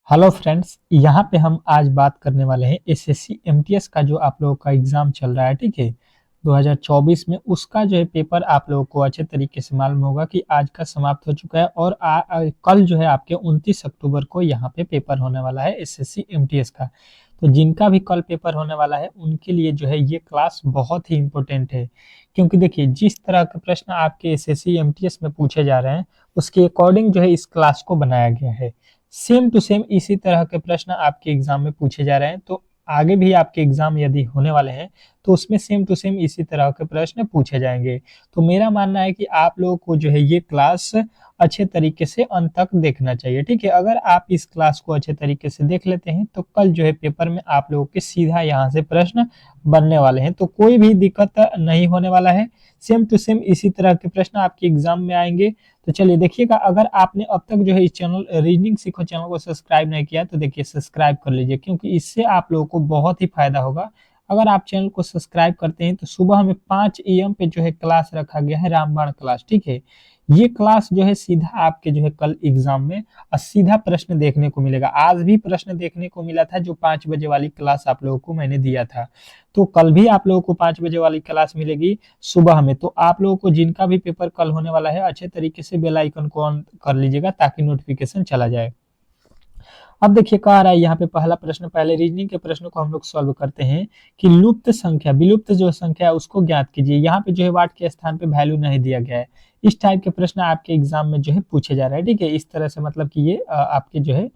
Hello friends, यहाँ पे हम आज बात करने वाले हैं एसएससी एमटीएस का जो आप लोगों का एग्जाम चल रहा है। ठीक है, 2024 में उसका जो है पेपर आप लोगों को अच्छे तरीके से मालूम होगा कि आज का समाप्त हो चुका है और कल जो है आपके 29 अक्टूबर को यहाँ पे पेपर होने वाला है एसएससी एमटीएस का। तो जिनका भी कल पेपर होने वाला है उनके लिए जो है ये क्लास बहुत ही इम्पोर्टेंट है, क्योंकि देखिए जिस तरह के प्रश्न आपके एसएससी एमटीएस में पूछे जा रहे हैं उसके अकॉर्डिंग जो है इस क्लास को बनाया गया है। सेम टू सेम इसी तरह के प्रश्न आपके एग्जाम में पूछे जा रहे हैं, तो आगे भी आपके एग्जाम यदि होने वाले हैं तो उसमें सेम टू सेम इसी तरह के प्रश्न पूछे जाएंगे। तो मेरा मानना है कि आप लोगों को जो है ये क्लास अच्छे तरीके से अंत तक देखना चाहिए। ठीक है, अगर आप इस क्लास को अच्छे तरीके से देख लेते हैं तो कल जो है पेपर में आप लोगों के सीधा यहाँ से प्रश्न बनने वाले हैं, तो कोई भी दिक्कत नहीं होने वाला है। सेम टू सेम इसी तरह के प्रश्न आपके एग्जाम में आएंगे। तो चलिए देखिएगा, अगर आपने अब तक जो है इस चैनल रीजनिंग सीखो चैनल को सब्सक्राइब नहीं किया तो देखिए सब्सक्राइब कर लीजिए, क्योंकि इससे आप लोगों को बहुत ही फायदा होगा। अगर आप चैनल को सब्सक्राइब करते हैं तो सुबह हमें 5 AM पे जो है क्लास रखा गया है, रामबाण क्लास। ठीक है, ये क्लास जो है सीधा आपके जो है कल एग्जाम में सीधा प्रश्न देखने को मिलेगा। आज भी प्रश्न देखने को मिला था जो 5 बजे वाली क्लास आप लोगों को मैंने दिया था, तो कल भी आप लोगों को 5 बजे वाली क्लास मिलेगी सुबह में। तो आप लोगों को जिनका भी पेपर कल होने वाला है अच्छे तरीके से बेल आइकन को ऑन कर लीजिएगा ताकि नोटिफिकेशन चला जाए। अब देखिए कह रहा है यहाँ पे पहला प्रश्न, पहले रीजनिंग के प्रश्न को हम लोग सॉल्व करते हैं कि लुप्त संख्या विलुप्त जो संख्या है उसको ज्ञात कीजिए। यहाँ पे जो है वाट के स्थान पे वैल्यू नहीं दिया गया है। इस टाइप के प्रश्न आपके एग्जाम में जो है पूछे जा रहे हैं। ठीक है, इस तरह से मतलब कि ये आपके जो है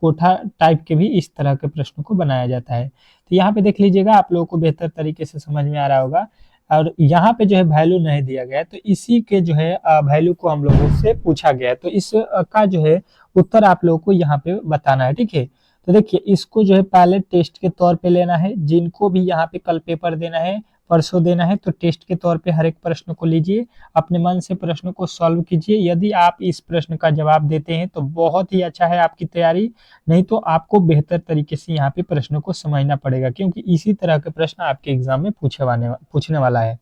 कोठा टाइप के भी इस तरह के प्रश्नों को बनाया जाता है। तो यहाँ पे देख लीजिएगा, आप लोगों को बेहतर तरीके से समझ में आ रहा होगा। और यहाँ पे जो है वैल्यू नहीं दिया गया है, तो इसी के जो है वैल्यू को हम लोगों से पूछा गया है, तो इस का जो है उत्तर आप लोगों को यहाँ पे बताना है। ठीक है, तो देखिए इसको जो है पहले टेस्ट के तौर पे लेना है। जिनको भी यहाँ पे कल पेपर देना है, परसों देना है, तो टेस्ट के तौर पे हर एक प्रश्न को लीजिए, अपने मन से प्रश्न को सॉल्व कीजिए। यदि आप इस प्रश्न का जवाब देते हैं तो बहुत ही अच्छा है आपकी तैयारी, नहीं तो आपको बेहतर तरीके से यहाँ पे प्रश्नों को समझना पड़ेगा, क्योंकि इसी तरह के प्रश्न आपके एग्जाम में पूछने वाला है।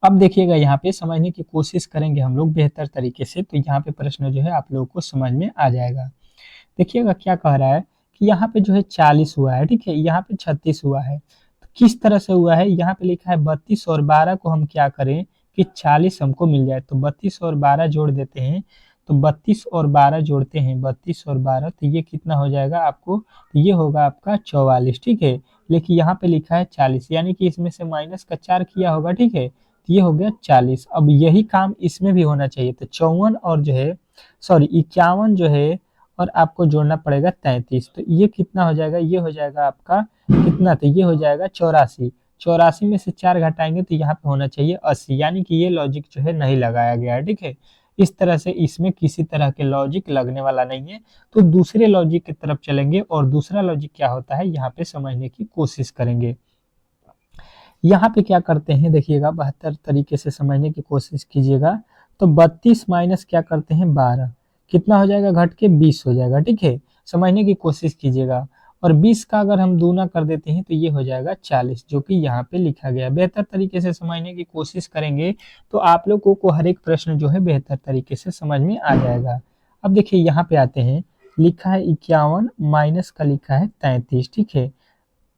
अब देखिएगा यहाँ पे समझने की कोशिश करेंगे हम लोग बेहतर तरीके से, तो यहाँ पे प्रश्न जो है आप लोगों को समझ में आ जाएगा। देखिएगा क्या कह रहा है कि यहाँ पे जो है 40 हुआ है। ठीक है, यहाँ पे 36 हुआ है। तो किस तरह से हुआ है, यहाँ पे लिखा है 32 और 12 को हम क्या करें कि 40 हमको मिल जाए, तो 32 और 12 जोड़ देते हैं। तो 32 और 12 जोड़ते हैं, 32 और 12, तो ये कितना हो जाएगा आपको, तो ये होगा आपका 44। ठीक है, लेकिन यहाँ पे लिखा है 40, यानी कि इसमें से माइनस का 4 किया होगा। ठीक है, तो ये हो गया 40। अब यही काम इसमें भी होना चाहिए, तो 54 और जो है सॉरी 51 जो है और आपको जोड़ना पड़ेगा 33। तो ये कितना हो जाएगा, ये हो जाएगा आपका कितना, तो ये हो जाएगा 84। 84 में से 4 घटाएंगे तो यहाँ पे होना चाहिए 80, यानी कि ये लॉजिक जो है नहीं लगाया गया है। ठीक है, इस तरह से इसमें किसी तरह के लॉजिक लगने वाला नहीं है। तो दूसरे लॉजिक की तरफ चलेंगे और दूसरा लॉजिक क्या होता है यहाँ पे समझने की कोशिश करेंगे। यहाँ पे क्या करते हैं देखिएगा, बेहतर तरीके से समझने की कोशिश कीजिएगा। तो 32 माइनस क्या करते हैं 12, कितना हो जाएगा, घट के 20 हो जाएगा। ठीक है, समझने की कोशिश कीजिएगा। और 20 का अगर हम दूना कर देते हैं तो ये हो जाएगा 40, जो कि यहाँ पे लिखा गया। बेहतर तरीके से समझने की कोशिश करेंगे तो आप लोगों को हर एक प्रश्न जो है बेहतर तरीके से समझ में आ जाएगा। अब देखिए यहाँ पे आते हैं, लिखा है 51 माइनस का लिखा है 33। ठीक है,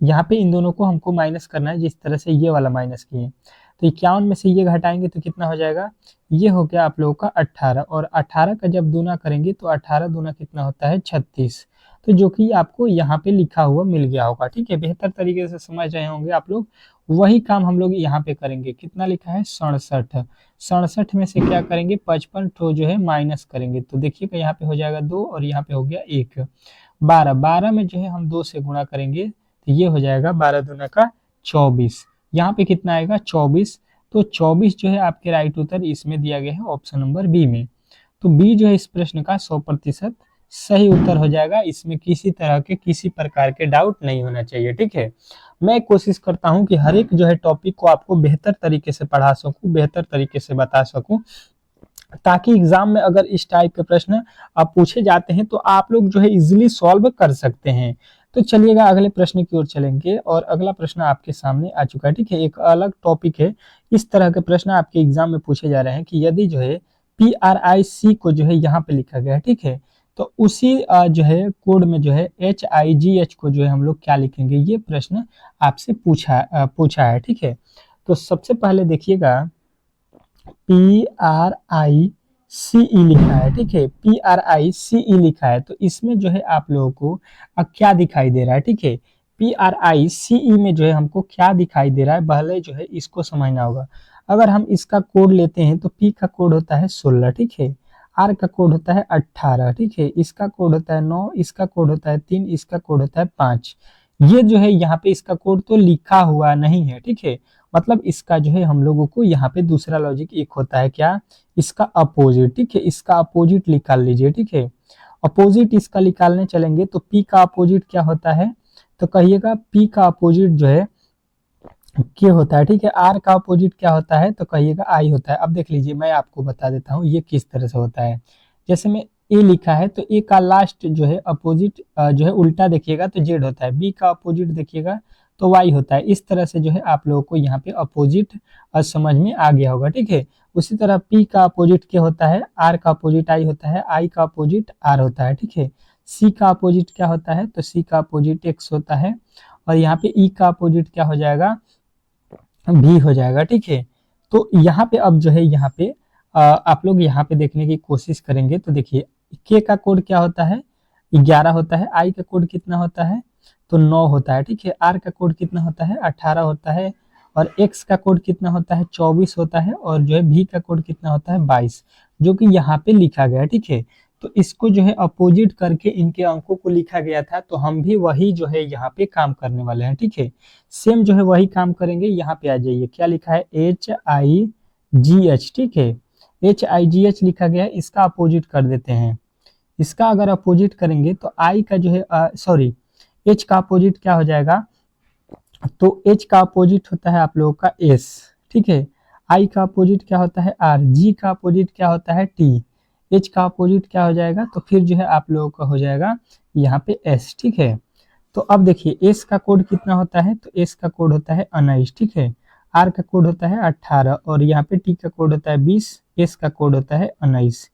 यहाँ पे इन दोनों को हमको माइनस करना है, जिस तरह से ये वाला माइनस किए। तो 51 में से ये घटाएंगे तो कितना हो जाएगा, ये हो गया आप लोगों का 18, और 18 का जब दूना करेंगे तो 18 दूना कितना होता है 36, तो जो कि आपको यहाँ पे लिखा हुआ मिल गया होगा। ठीक है, बेहतर तरीके से समझ रहे होंगे आप लोग। वही काम हम लोग यहाँ पे करेंगे, कितना लिखा है 67। 67 में से क्या करेंगे 55 ठो जो है माइनस करेंगे, तो देखिएगा यहाँ पे हो जाएगा 2 और यहाँ पे हो गया 1। 12, 12 में जो है हम 2 से गुणा करेंगे तो ये हो जाएगा 12 दूना का 24। यहाँ पे कितना आएगा 24, तो 24 जो है आपके राइट उत्तर इसमें दिया गया है ऑप्शन नंबर बी में। तो बी जो है इस प्रश्न का 100% सही उत्तर हो जाएगा। इसमें किसी तरह के किसी प्रकार के डाउट नहीं होना चाहिए। ठीक है, मैं कोशिश करता हूँ कि हर एक जो है टॉपिक को आपको बेहतर तरीके से पढ़ा सकूँ, बेहतर तरीके से बता सकूँ, ताकि एग्जाम में अगर इस टाइप के प्रश्न आप पूछे जाते हैं तो आप लोग जो है इजिली सॉल्व कर सकते हैं। तो चलिएगा अगले प्रश्न की ओर चलेंगे, और अगला प्रश्न आपके सामने आ चुका है। ठीक है, एक अलग टॉपिक है। इस तरह के प्रश्न आपके एग्जाम में पूछे जा रहे हैं कि यदि जो है PRIC को जो है यहाँ पे लिखा गया है। ठीक है, तो उसी जो है कोड में जो है HIGH को जो है हम लोग क्या लिखेंगे, ये प्रश्न आपसे पूछा है। ठीक है, तो सबसे पहले देखिएगा PRICE लिखा है। ठीक है, PRICE लिखा है, तो इसमें जो है आप लोगों को क्या दिखाई दे रहा है। ठीक है, PRICE में जो है हमको क्या दिखाई दे रहा है, पहले जो है इसको समझना होगा। अगर हम इसका कोड लेते हैं तो P का कोड होता है 16, ठीक है, R का कोड होता है 18, ठीक है, इसका कोड होता है 9, इसका कोड होता है 3, इसका कोड होता है 5। ये जो है यहाँ पे इसका कोड तो लिखा हुआ नहीं है। ठीक है, मतलब इसका जो है हम लोगों को यहाँ पे दूसरा लॉजिक एक होता है क्या, इसका अपोजिट। ठीक है, इसका अपोजिट निकाल लीजिए। ठीक है, अपोजिट इसका निकालने चलेंगे तो P का अपोजिट क्या होता है, तो कहिएगा P का अपोजिट जो है K होता है। ठीक है, R का अपोजिट क्या होता है, तो कहिएगा I होता है। अब देख लीजिए, मैं आपको बता देता हूँ ये किस तरह से होता है। जैसे में A लिखा है तो A का लास्ट जो है अपोजिट जो है उल्टा देखिएगा तो Z होता है, B का अपोजिट देखिएगा तो Y होता है। इस तरह से जो है आप लोगों को यहाँ पे अपोजिट समझ में आ गया होगा। ठीक है, उसी तरह P का अपोजिट क्या होता है, R का अपोजिट I होता है, I का अपोजिट R होता है। ठीक है, C का अपोजिट क्या होता है, तो C का अपोजिट X होता है, और यहाँ पे E का अपोजिट क्या हो जाएगा, भी हो जाएगा। ठीक है, तो यहाँ पे अब जो है यहाँ पे आप लोग यहाँ पे देखने की कोशिश करेंगे तो देखिए के का कोड क्या होता है, 11 होता है, आई का कोड कितना होता है, तो 9 होता है। ठीक है, आर का कोड कितना होता है, 18 होता है, और एक्स का कोड कितना होता है, 24 होता है, और जो है भी का कोड कितना होता है, 22, जो कि यहाँ पे लिखा गया है। ठीक है, तो इसको जो है अपोजिट करके इनके अंकों को लिखा गया था, तो हम भी वही जो है यहाँ पे काम करने वाले हैं। ठीक है, सेम जो है वही काम करेंगे। यहाँ पे आ जाइए, क्या लिखा है, HIGH। ठीक है, HIGH लिखा गया है, इसका अपोजिट कर देते हैं। इसका अगर अपोजिट करेंगे तो I का जो है सॉरी H का अपोजिट क्या हो जाएगा, तो H का अपोजिट होता है आप लोगों का S। ठीक है, I का अपोजिट क्या होता है R, G का अपोजिट क्या होता है T, H का अपोजिट क्या हो जाएगा, तो फिर जो है आप लोगों का हो जाएगा यहाँ पे S। ठीक है, तो अब देखिए S का कोड कितना होता है, तो S का कोड होता है 19। ठीक है, R का कोड होता है 18, और यहाँ पे T का कोड होता है 20, S का कोड होता है 19।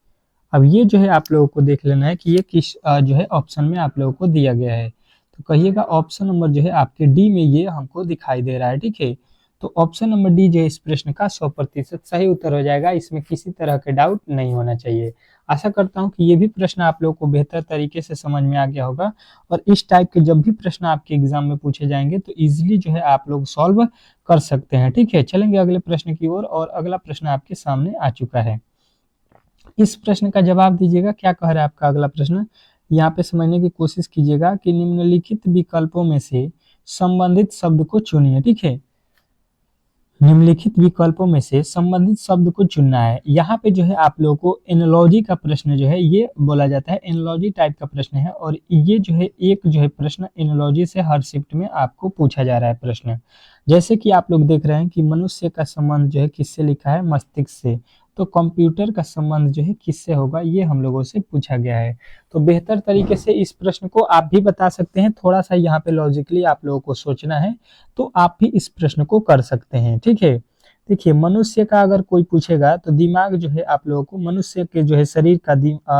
अब ये जो है आप लोगों को देख लेना है कि ये किस जो है ऑप्शन में आप लोगों को दिया गया है। तो कहिएगा ऑप्शन नंबर जो है आपके डी में ये हमको दिखाई दे रहा है। ठीक है, तो ऑप्शन नंबर डी जो है इस प्रश्न का 100% सही उत्तर हो जाएगा, इसमें किसी तरह के डाउट नहीं होना चाहिए। आशा करता हूं कि ये भी प्रश्न आप लोगों को बेहतर तरीके से समझ में आ गया होगा, और इस टाइप के जब भी प्रश्न आपके एग्जाम में पूछे जाएंगे तो इजिली जो है आप लोग सॉल्व कर सकते हैं। ठीक है, चलेंगे अगले प्रश्न की ओर, और अगला प्रश्न आपके सामने आ चुका है। इस प्रश्न का जवाब दीजिएगा, क्या कह रहा है आपका अगला प्रश्न, यहाँ पे समझने की कोशिश कीजिएगा कि निम्नलिखित विकल्पों में से संबंधित शब्द को चुनिए। ठीक है, निम्नलिखित विकल्पों में से संबंधित शब्द को चुनना है। यहाँ पे जो है आप लोगों को एनालॉजी का प्रश्न जो है ये बोला जाता है, एनालॉजी टाइप का प्रश्न है, और ये जो है एक जो है प्रश्न एनालॉजी से हर शिफ्ट में आपको पूछा जा रहा है प्रश्न। जैसे कि आप लोग देख रहे हैं कि मनुष्य का संबंध जो है किससे लिखा है, मस्तिष्क से, तो कंप्यूटर का संबंध जो है किससे होगा, ये हम लोगों से पूछा गया है। तो बेहतर तरीके से इस प्रश्न को आप भी बता सकते हैं, थोड़ा सा यहाँ पे लॉजिकली आप लोगों को सोचना है, तो आप भी इस प्रश्न को कर सकते हैं। ठीक है, देखिए मनुष्य का अगर कोई पूछेगा तो दिमाग जो है आप लोगों को, मनुष्य के जो है शरीर का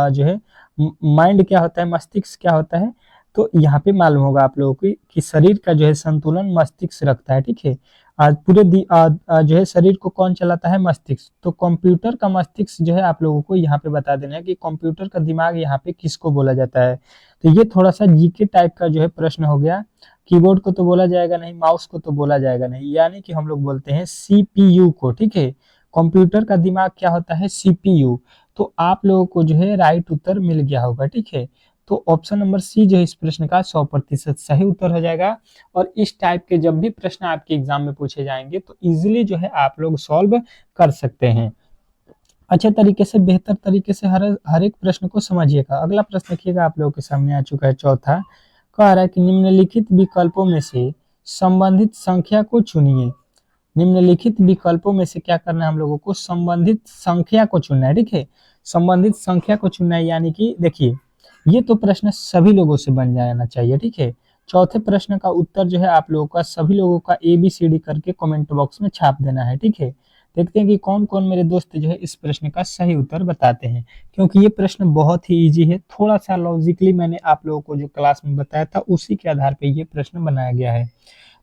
जो है माइंड क्या होता है, मस्तिष्क क्या होता है, तो यहाँ पे मालूम होगा आप लोगों को कि शरीर का जो है संतुलन मस्तिष्क रखता है। ठीक है, आज पूरे जो है शरीर को कौन चलाता है, मस्तिष्क। तो कंप्यूटर का मस्तिष्क जो है आप लोगों को यहाँ पे बता देना है कि कंप्यूटर का दिमाग यहाँ पे किसको बोला जाता है। तो ये थोड़ा सा जीके टाइप का जो है प्रश्न हो गया। कीबोर्ड को तो बोला जाएगा नहीं, माउस को तो बोला जाएगा नहीं, यानी कि हम लोग बोलते हैं सीपीयू को। ठीक है, कंप्यूटर का दिमाग क्या होता है, सीपीयू। तो आप लोगों को जो है राइट उत्तर मिल गया होगा। ठीक है, तो ऑप्शन नंबर सी जो है इस प्रश्न का 100% सही उत्तर हो जाएगा, और इस टाइप के जब भी प्रश्न आपके एग्जाम में पूछे जाएंगे तो इजिली जो है आप लोग सॉल्व कर सकते हैं अच्छे तरीके से, बेहतर तरीके से हर एक प्रश्न को समझिएगा। अगला प्रश्न देखिएगा आप लोगों के सामने आ चुका है, चौथा। कह रहा है कि निम्नलिखित विकल्पों में से संबंधित संख्या को चुनिए। निम्नलिखित विकल्पों में से क्या करना है हम लोगों को, संबंधित संख्या को चुनना है। ठीक है, संबंधित संख्या को चुनना है, यानी कि देखिए ये तो प्रश्न सभी लोगों से बन जाना चाहिए। ठीक है, चौथे प्रश्न का उत्तर जो है आप लोगों का सभी लोगों का ABCD करके कमेंट बॉक्स में छाप देना है। ठीक है, देखते हैं कि कौन कौन मेरे दोस्त जो है इस प्रश्न का सही उत्तर बताते हैं, क्योंकि ये प्रश्न बहुत ही इजी है। थोड़ा सा लॉजिकली मैंने आप लोगों को जो क्लास में बताया था उसी के आधार पर ये प्रश्न बनाया गया है।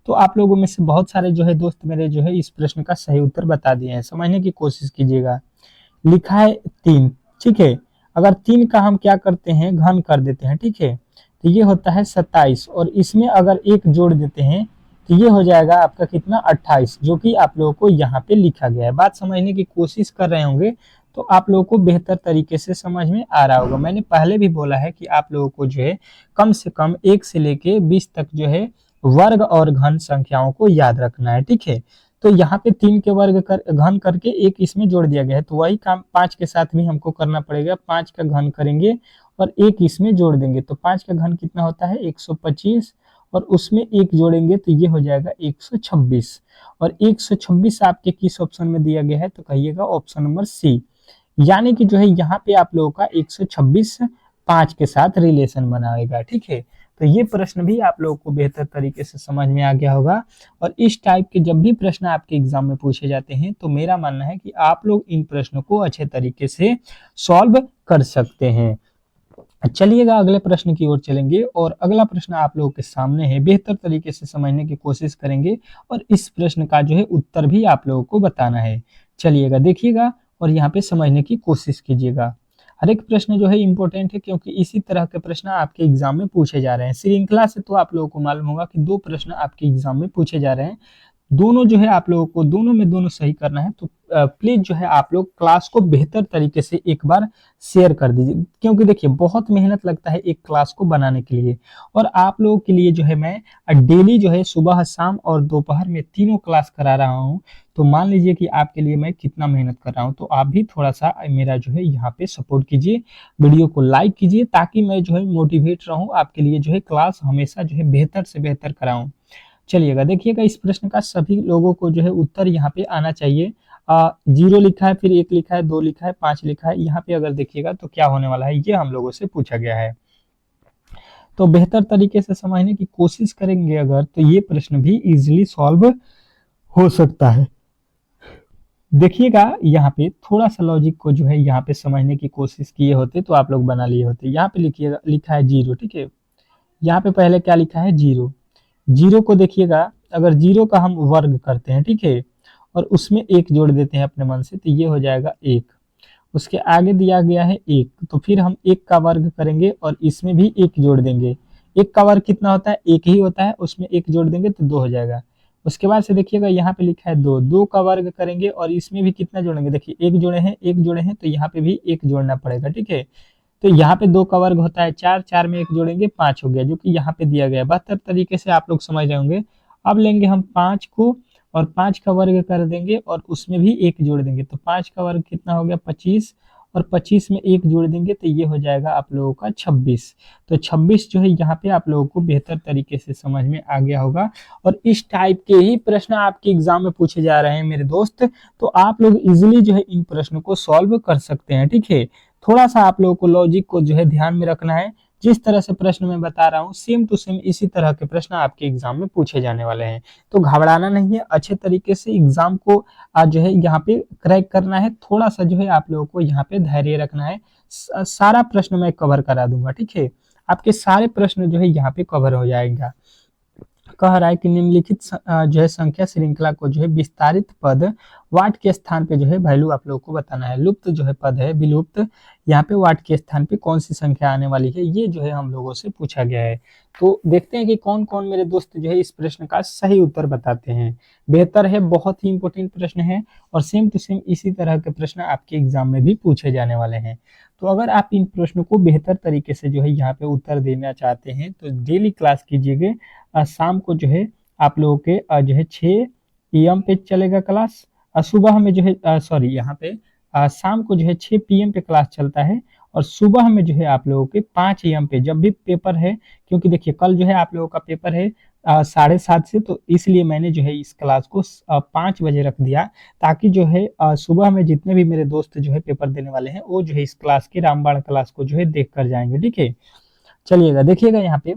तो आप लोगों में से बहुत सारे जो है दोस्त मेरे जो है इस प्रश्न का सही उत्तर बता दिए हैं। समझने की कोशिश कीजिएगा। लिखा है 3, ठीक है। अगर 3 का हम क्या करते हैं, घन कर देते हैं, ठीक है, तो ये होता है 27, और इसमें अगर 1 जोड़ देते हैं तो ये हो जाएगा आपका कितना, 28, जो कि आप लोगों को यहाँ पे लिखा गया है। बात समझने की कोशिश कर रहे होंगे तो आप लोगों को बेहतर तरीके से समझ में आ रहा होगा। मैंने पहले भी बोला है कि आप लोगों को जो है कम से कम 1 से लेके 20 तक जो है वर्ग और घन संख्याओं को याद रखना है, ठीक है। तो यहाँ पे 3 के वर्ग घन करके 1 इसमें जोड़ दिया गया है, तो वही काम 5 के साथ भी हमको करना पड़ेगा। 5 का घन करेंगे और 1 इसमें जोड़ देंगे, तो 5 का घन कितना होता है, 125, और उसमें 1 जोड़ेंगे तो ये हो जाएगा 126। और 126 आपके किस ऑप्शन में दिया गया है, तो कहिएगा ऑप्शन नंबर सी। यानी कि जो है यहाँ पे आप लोगों का 126 5 के साथ रिलेशन बनाएगा, ठीक है। तो ये प्रश्न भी आप लोगों को बेहतर तरीके से समझ में आ गया होगा। और इस टाइप के जब भी प्रश्न आपके एग्जाम में पूछे जाते हैं तो मेरा मानना है कि आप लोग इन प्रश्नों को अच्छे तरीके से सॉल्व कर सकते हैं। चलिएगा अगले प्रश्न की ओर चलेंगे, और अगला प्रश्न आप लोगों के सामने है। बेहतर तरीके से समझने की कोशिश करेंगे और इस प्रश्न का जो है उत्तर भी आप लोगों को बताना है। चलिएगा देखिएगा और यहाँ पे समझने की कोशिश कीजिएगा। हर एक प्रश्न जो है इंपॉर्टेंट है, क्योंकि इसी तरह के प्रश्न आपके एग्जाम में पूछे जा रहे हैं। श्रृंखला से तो आप लोगों को मालूम होगा कि 2 प्रश्न आपके एग्जाम में पूछे जा रहे हैं। दोनों जो है आप लोगों को दोनों में दोनों सही करना है, तो प्लीज जो है आप लोग क्लास को बेहतर तरीके से एक बार शेयर कर दीजिए, क्योंकि देखिए बहुत मेहनत लगता है एक क्लास को बनाने के लिए। और आप लोगों के लिए जो है मैं डेली जो है सुबह, शाम और दोपहर में तीनों क्लास करा रहा हूँ। तो मान लीजिए कि आपके लिए मैं कितना मेहनत कर रहा हूँ, तो आप भी थोड़ा सा मेरा जो है यहाँ पे सपोर्ट कीजिए, वीडियो को लाइक कीजिए, ताकि मैं जो है मोटिवेट रहूँ, आपके लिए जो है क्लास हमेशा जो है बेहतर से बेहतर कराऊँ। चलिएगा देखिएगा, इस प्रश्न का सभी लोगों को जो है उत्तर यहाँ पे आना चाहिए। 0 लिखा है, फिर 1 लिखा है, 2 लिखा है, 5 लिखा है। यहाँ पे अगर देखिएगा तो क्या होने वाला है, ये हम लोगों से पूछा गया है। तो बेहतर तरीके से समझने की कोशिश करेंगे अगर, तो ये प्रश्न भी इजीली सॉल्व हो सकता है। देखिएगा यहाँ पे थोड़ा सा लॉजिक को जो है यहाँ पे समझने की कोशिश किए होते तो आप लोग बना लिए होते। यहाँ पे लिखिएगा, लिखा है 0, ठीक है। यहाँ पे पहले क्या लिखा है, 0। 0 को देखिएगा, अगर 0 का हम वर्ग करते हैं, ठीक है, और उसमें 1 जोड़ देते हैं अपने मन से, तो ये हो जाएगा 1। उसके आगे दिया गया है 1, तो फिर हम 1 का वर्ग करेंगे और इसमें भी 1 जोड़ देंगे। 1 का वर्ग कितना होता है, 1 ही होता है, उसमें 1 जोड़ देंगे तो 2 हो जाएगा। उसके बाद से देखिएगा यहाँ पे लिखा है 2, 2 का वर्ग करेंगे और इसमें भी कितना जोड़ेंगे, देखिए 1 जोड़े हैं, 1 जोड़े हैं, तो यहाँ पे भी 1 जोड़ना पड़ेगा, ठीक है। तो यहाँ पे 2 का वर्ग होता है 4, 4 में 1 जोड़ेंगे 5 हो गया, जो कि यहाँ पे दिया गया है। बेहतर तरीके से आप लोग समझ रहे होंगे। अब लेंगे हम 5 को और 5 का वर्ग कर देंगे और उसमें भी 1 जोड़ देंगे, तो 5 का वर्ग कितना हो गया, 25, और 25 में 1 जोड़ देंगे तो ये हो जाएगा आप लोगों का 26। तो 26 जो है यहाँ पे आप लोगों को बेहतर तरीके से समझ में आ गया होगा। और इस टाइप के ही प्रश्न आपके एग्जाम में पूछे जा रहे हैं मेरे दोस्त, तो आप लोग इजिली जो है इन प्रश्नों को सॉल्व कर सकते हैं, ठीक है। थोड़ा सा आप लोगों को लॉजिक को जो है ध्यान में रखना है। जिस तरह से प्रश्न मैं बता रहा हूँ सेम टू सेम इसी तरह के प्रश्न आपके एग्जाम में पूछे जाने वाले हैं। तो घबराना नहीं है, अच्छे तरीके से एग्जाम को जो है यहाँ पे क्रैक करना है। थोड़ा सा जो है आप लोगों को यहाँ पे धैर्य रखना है। सारा प्रश्न मैं कवर करा दूंगा, ठीक है। आपके सारे प्रश्न जो है यहाँ पे कवर हो जाएगा। कह रहा है कि निम्नलिखित जो है संख्या श्रृंखला को जो है विस्तारित पद वाट के स्थान पे जो है वैल्यू आप लोगों को बताना है। लुप्त जो है पद है, विलुप्त, यहाँ पे वाट के स्थान पे कौन सी संख्या आने वाली है, ये जो है हम लोगों से पूछा गया है। तो देखते हैं कि कौन कौन मेरे दोस्त जो है इस प्रश्न का सही उत्तर बताते हैं। बेहतर है, बहुत ही इंपॉर्टेंट प्रश्न है, और सेम टू सेम इसी तरह के प्रश्न आपके एग्जाम में भी पूछे जाने वाले हैं। तो अगर आप इन प्रश्नों को बेहतर तरीके से जो है यहाँ पे उत्तर देना चाहते हैं तो डेली क्लास कीजिएगा। शाम को जो है आप लोगों के जो है 6 AM पे चलेगा क्लास, सुबह में जो है सॉरी यहाँ पे शाम को जो है 6 PM पे क्लास चलता है, और सुबह में जो है आप लोगों के 5 AM पे जब भी पेपर है, क्योंकि देखिए कल जो है आप लोगों का पेपर है 7:30 से, तो इसलिए मैंने जो है इस क्लास को 5 बजे रख दिया, ताकि जो है सुबह में जितने भी मेरे दोस्त जो है पेपर देने वाले हैं वो जो है इस क्लास की रामबाण क्लास को जो है देख कर जाएंगे, ठीक है। चलिएगा देखिएगा यहाँ पे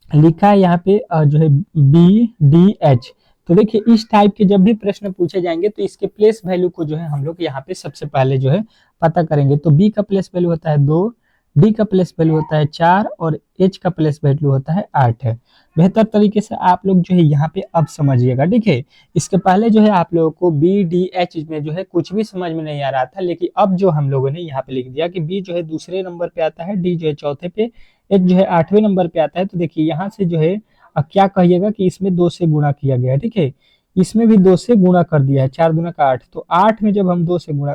लिखा है, यहाँ पे जो है BDH, तो देखिए इस टाइप के जब भी प्रश्न पूछे जाएंगे तो इसके प्लेस वैल्यू को जो है हम लोग यहाँ पे सबसे पहले जो है पता करेंगे। तो बी का प्लेस वैल्यू होता है 2, डी का प्लेस वैल्यू होता है 4 और एच का प्लेस वैल्यू होता है 8 है। बेहतर तरीके से आप लोग जो है यहाँ पे अब समझिएगा। देखिए इसके पहले जो है आप लोगों को बी डी एच में जो है कुछ भी समझ में नहीं आ रहा था, लेकिन अब जो हम लोगों ने यहाँ पे लिख दिया कि बी जो है दूसरे नंबर पे आता है, डी जो है चौथे पे, एच जो है 8वें नंबर पे आता है। तो देखिए यहाँ से जो है अब क्या कहिएगा कि इसमें 2 से गुणा किया गया है, ठीक है। इसमें भी 2 से गुणा कर दिया है, 4 दूना का 8, तो 8 में जब हम 2 से गुणा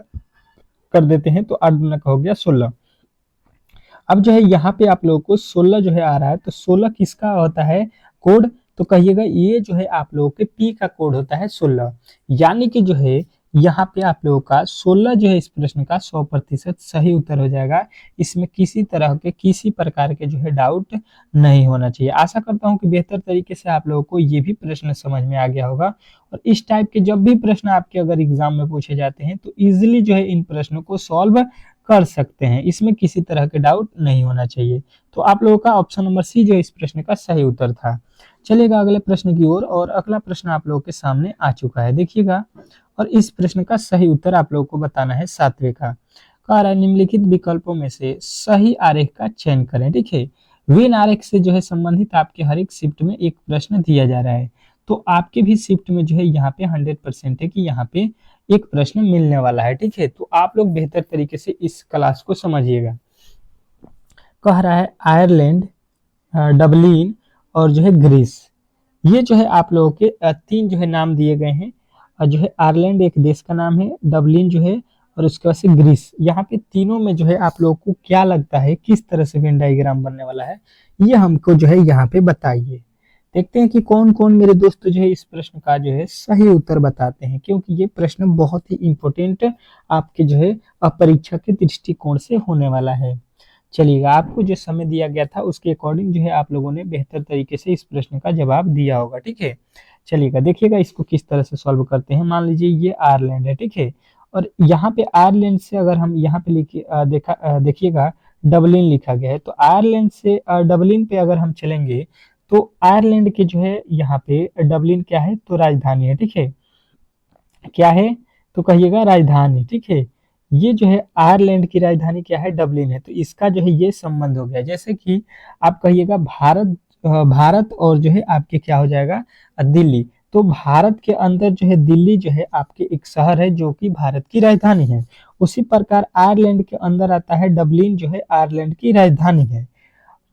कर देते हैं तो 8 दूना का हो गया 16। अब जो है यहाँ पे आप लोगों को 16 जो है आ रहा है, तो 16 किसका होता है कोड, तो कहिएगा ये जो है आप लोगों के पी का कोड होता है 16। यानी कि जो है यहाँ पे आप लोगों का 16 जो है इस प्रश्न का 100% सही उत्तर हो जाएगा। इसमें किसी तरह के किसी प्रकार के जो है डाउट नहीं होना चाहिए। आशा करता हूँ कि बेहतर तरीके से आप लोगों को ये भी प्रश्न समझ में आ गया होगा। और इस टाइप के जब भी प्रश्न आपके अगर एग्जाम में पूछे जाते हैं तो इजिली जो है इन प्रश्नों को सॉल्व कर सकते हैं, इसमें किसी तरह के डाउट नहीं होना चाहिए। तो आप लोगों का ऑप्शन नंबर सी जो इस प्रश्न का सही उत्तर था। चलिएगा अगले प्रश्न की ओर, और अगला प्रश्न आप लोगों के सामने आ चुका है, देखिएगा। और इस प्रश्न का सही उत्तर आप लोगों को बताना है 7वें का। कह रहा है निम्नलिखित विकल्पों में से सही आरेख का चयन करें, ठीक है। वेन आरेख से जो है संबंधित आपके हर एक शिफ्ट में एक प्रश्न दिया जा रहा है। तो आपके भी शिफ्ट में जो है यहाँ पे 100% है कि यहाँ पे एक प्रश्न मिलने वाला है, ठीक है। तो आप लोग बेहतर तरीके से इस क्लास को समझिएगा। कह रहा है आयरलैंड, डबलिन और जो है ग्रीस, ये जो है आप लोगों के 3 जो है नाम दिए गए हैं। और जो है आयरलैंड एक देश का नाम है, डबलिन जो है, और उसके बाद से ग्रीस। यहाँ पे तीनों में जो है आप लोगों को क्या लगता है किस तरह से वेन डायग्राम बनने वाला है, ये हमको जो है यहाँ पे बताइए। देखते हैं कि कौन कौन मेरे दोस्त जो है इस प्रश्न का जो है सही उत्तर बताते हैं, क्योंकि ये प्रश्न बहुत ही इंपॉर्टेंट आपके जो है परीक्षा के दृष्टिकोण से होने वाला है। चलिएगा आपको जो समय दिया गया था उसके अकॉर्डिंग जो है आप लोगों ने बेहतर तरीके से इस प्रश्न का जवाब दिया होगा, ठीक है। चलिएगा देखिएगा इसको किस तरह से सॉल्व करते हैं। मान लीजिए ये आयरलैंड है, ठीक है। और यहाँ पे आयरलैंड से अगर हम यहाँ पे लिखिए देखिएगा डबलिन लिखा गया है, तो आयरलैंड से डबलिन पे अगर हम चलेंगे तो आयरलैंड के जो है यहाँ पे डबलिन क्या है, तो राजधानी है, ठीक है। क्या है, तो कहिएगा राजधानी, ठीक है। ये जो है आयरलैंड की राजधानी क्या है, डबलिन है। तो इसका जो है ये संबंध हो गया। जैसे कि आप कहिएगा भारत और जो है आपके क्या हो जाएगा दिल्ली। तो भारत के अंदर जो है दिल्ली जो है आपके एक शहर है जो कि भारत की राजधानी है। उसी प्रकार आयरलैंड के अंदर आता है डबलिन जो है आयरलैंड की राजधानी है,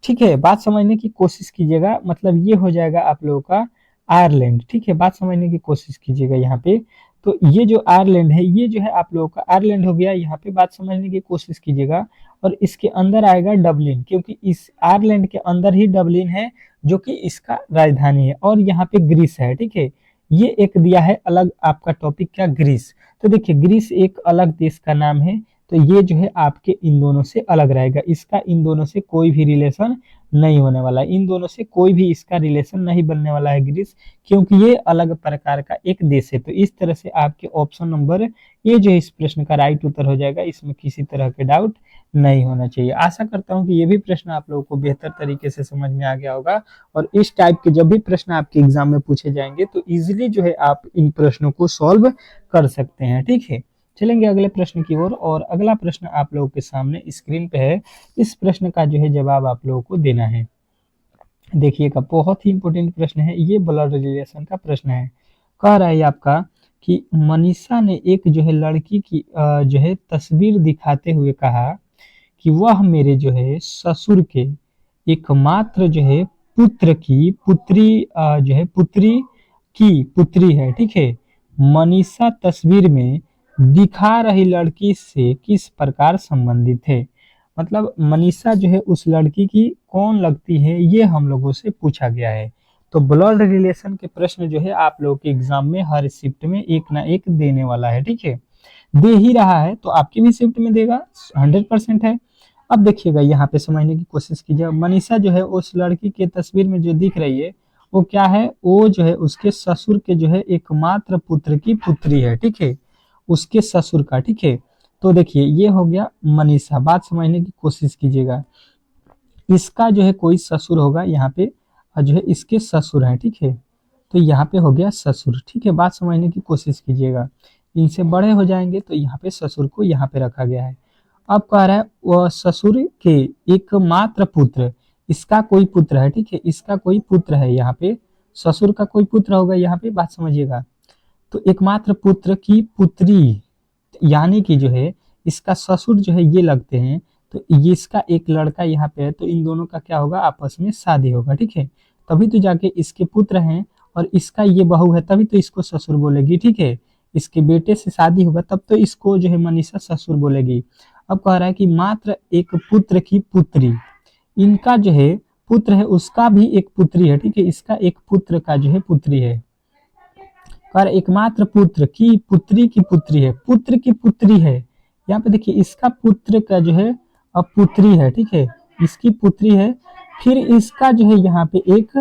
ठीक है। बात समझने की कोशिश कीजिएगा, मतलब ये हो जाएगा आप लोगों का आयरलैंड, ठीक है। बात समझने की कोशिश कीजिएगा यहाँ पे। तो ये जो आयरलैंड है ये जो है आप लोगों का आयरलैंड हो गया। यहाँ पे बात समझने की कोशिश कीजिएगा, और इसके अंदर आएगा डबलिन, क्योंकि इस आयरलैंड के अंदर ही डबलिन है जो कि इसका राजधानी है। और यहाँ पे ग्रीस है, ठीक है। ये एक दिया है अलग आपका टॉपिक क्या, ग्रीस। तो देखिए ग्रीस एक अलग देश का नाम है, तो ये जो है आपके इन दोनों से अलग रहेगा। इसका इन दोनों से कोई भी रिलेशन नहीं होने वाला है, इन दोनों से कोई भी इसका रिलेशन नहीं बनने वाला है ग्रीस, क्योंकि ये अलग प्रकार का एक देश है। तो इस तरह से आपके ऑप्शन नंबर ये जो इस प्रश्न का राइट उत्तर हो जाएगा, इसमें किसी तरह के डाउट नहीं होना चाहिए। आशा करता हूं कि ये भी प्रश्न आप लोगों को बेहतर तरीके से समझ में आ गया होगा। और इस टाइप के जब भी प्रश्न आपके एग्जाम में पूछे जाएंगे तो इजिली जो है आप इन प्रश्नों को सॉल्व कर सकते हैं, ठीक है। चलेंगे अगले प्रश्न की ओर, और अगला प्रश्न आप लोगों के सामने स्क्रीन पे है। इस प्रश्न का जो है जवाब आप लोगों को देना है। देखिएगा बहुत ही इंपॉर्टेंट प्रश्न है, ये ब्लड रिलेशन का प्रश्न है। कह रहा है आपका कि मनीषा ने एक जो है लड़की की जो है तस्वीर दिखाते हुए कहा कि वह मेरे जो है ससुर के एकमात्र जो है पुत्र की पुत्री जो है पुत्री की पुत्री है, ठीक है। मनीषा तस्वीर में दिखा रही लड़की से किस प्रकार संबंधित है, मतलब मनीषा जो है उस लड़की की कौन लगती है, ये हम लोगों से पूछा गया है। तो ब्लड रिलेशन के प्रश्न जो है आप लोगों के एग्जाम में हर शिफ्ट में एक ना एक देने वाला है, ठीक है। दे ही रहा है तो आपकी भी शिफ्ट में देगा, 100% है। अब देखिएगा यहाँ पे समझने की कोशिश कीजिए। मनीषा जो है उस लड़की के तस्वीर में जो दिख रही है वो क्या है, वो जो है उसके ससुर के जो है एकमात्र पुत्र की पुत्री है, ठीक है, उसके ससुर का, ठीक है। तो देखिए ये हो गया मनीषा। बात समझने की कोशिश कीजिएगा, इसका जो है कोई ससुर होगा यहाँ पे, और जो है इसके ससुर है, ठीक है। तो यहाँ पे हो गया ससुर। ठीक है, बात समझने की कोशिश कीजिएगा। इनसे बड़े हो जाएंगे तो यहाँ पे ससुर को यहाँ पे रखा गया है। अब कह रहा है वह ससुर के एकमात्र पुत्र, इसका कोई पुत्र है, ठीक है, इसका कोई पुत्र है, यहाँ पे ससुर का कोई पुत्र होगा, यहाँ पे बात समझिएगा। तो एकमात्र पुत्र की पुत्री, यानी कि जो है इसका ससुर जो है ये लगते हैं, तो ये इसका एक लड़का यहाँ पे है, तो इन दोनों का क्या होगा, आपस में शादी होगा। ठीक है, तभी तो जाके इसके पुत्र हैं और इसका ये बहू है, तभी तो इसको ससुर बोलेगी। ठीक है, इसके बेटे से शादी होगा तब तो इसको जो है मनीषा ससुर बोलेगी। अब कह रहा है कि मात्र एक पुत्र की पुत्री, इनका जो है पुत्र है उसका भी एक पुत्री है। ठीक है, इसका एक पुत्र का जो है पुत्री है। और एकमात्र पुत्र की पुत्री की पुत्री है, पुत्र की पुत्री है। यहाँ पे देखिए इसका पुत्र का जो है अब पुत्री है। ठीक है, इसकी पुत्री है, फिर इसका जो है यहाँ पे एक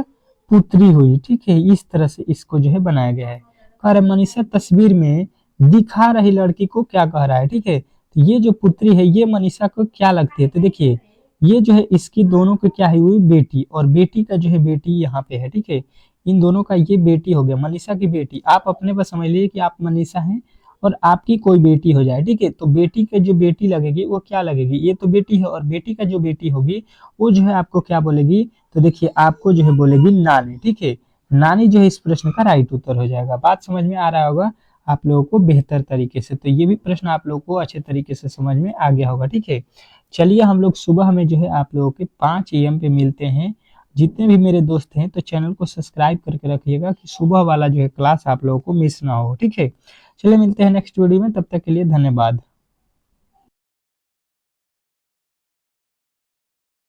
पुत्री हुई। ठीक है, इस तरह से इसको जो है बनाया गया है। कह रहे मनीषा तस्वीर में दिखा रही लड़की को क्या कह रहा है। ठीक है, तो ये जो पुत्री है ये मनीषा को क्या लगती है, तो देखिए ये जो है इसकी दोनों की क्या हुई, बेटी, और बेटी का जो है बेटी यहाँ पे है। ठीक है, इन दोनों का ये बेटी हो गया, मनीषा की बेटी। आप अपने पर समझ लीजिए कि आप मनीषा हैं और आपकी कोई बेटी हो जाए। ठीक है, तो बेटी के जो बेटी लगेगी वो क्या लगेगी, ये तो बेटी है, और बेटी का जो बेटी होगी वो जो है आपको क्या बोलेगी, तो देखिए आपको जो है बोलेगी नानी। ठीक है, नानी जो है इस प्रश्न का राइट उत्तर हो जाएगा। बात समझ में आ रहा होगा आप लोगों को बेहतर तरीके से, तो ये भी प्रश्न आप लोगों को अच्छे तरीके से समझ में आ गया होगा। ठीक है, चलिए हम लोग सुबह में जो है आप लोगों के 5 AM पे मिलते हैं। जितने भी मेरे दोस्त हैं तो चैनल को सब्सक्राइब करके रखिएगा कि सुबह वाला जो है क्लास आप लोगों को मिस ना हो। ठीक है, चलिए मिलते हैं नेक्स्ट वीडियो में, तब तक के लिए धन्यवाद।